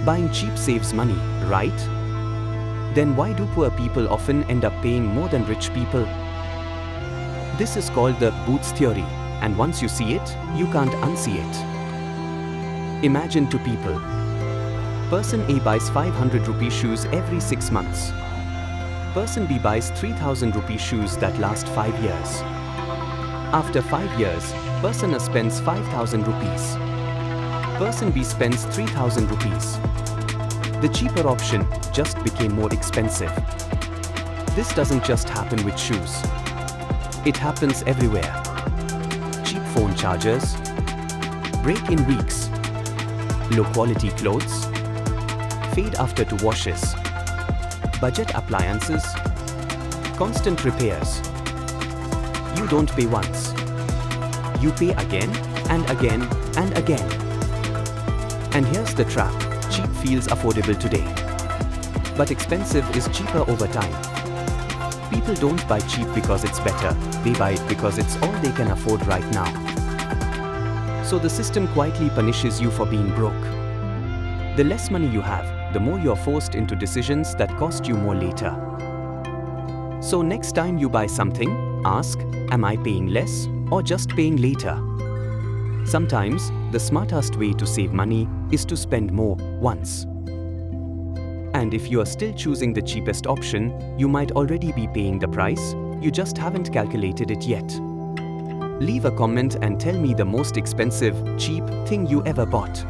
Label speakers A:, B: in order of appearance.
A: Buying cheap saves money, right? Then why do poor people often end up paying more than rich people? This is called the Boots theory, and once you see it, you can't unsee it. Imagine two people. Person A buys 500 rupee shoes every 6 months. Person B buys 3000 rupee shoes that last 5 years. After 5 years, Person A spends 5000 rupees. Person B spends 3000 rupees. The cheaper option just became more expensive. This doesn't just happen with shoes. It happens everywhere. Cheap phone chargers, break in weeks, low quality clothes, fade after 2 washes, budget appliances, constant repairs. You don't pay once. You pay again and again and again. And here's the trap. Cheap feels affordable today, but expensive is cheaper over time. People don't buy cheap because it's better, they buy it because it's all they can afford right now. So the system quietly punishes you for being broke. The less money you have, the more you're forced into decisions that cost you more later. So next time you buy something, ask, am I paying less or just paying later? Sometimes, the smartest way to save money is to spend more once. And if you are still choosing the cheapest option, you might already be paying the price, you just haven't calculated it yet. Leave a comment and tell me the most expensive, cheap thing you ever bought.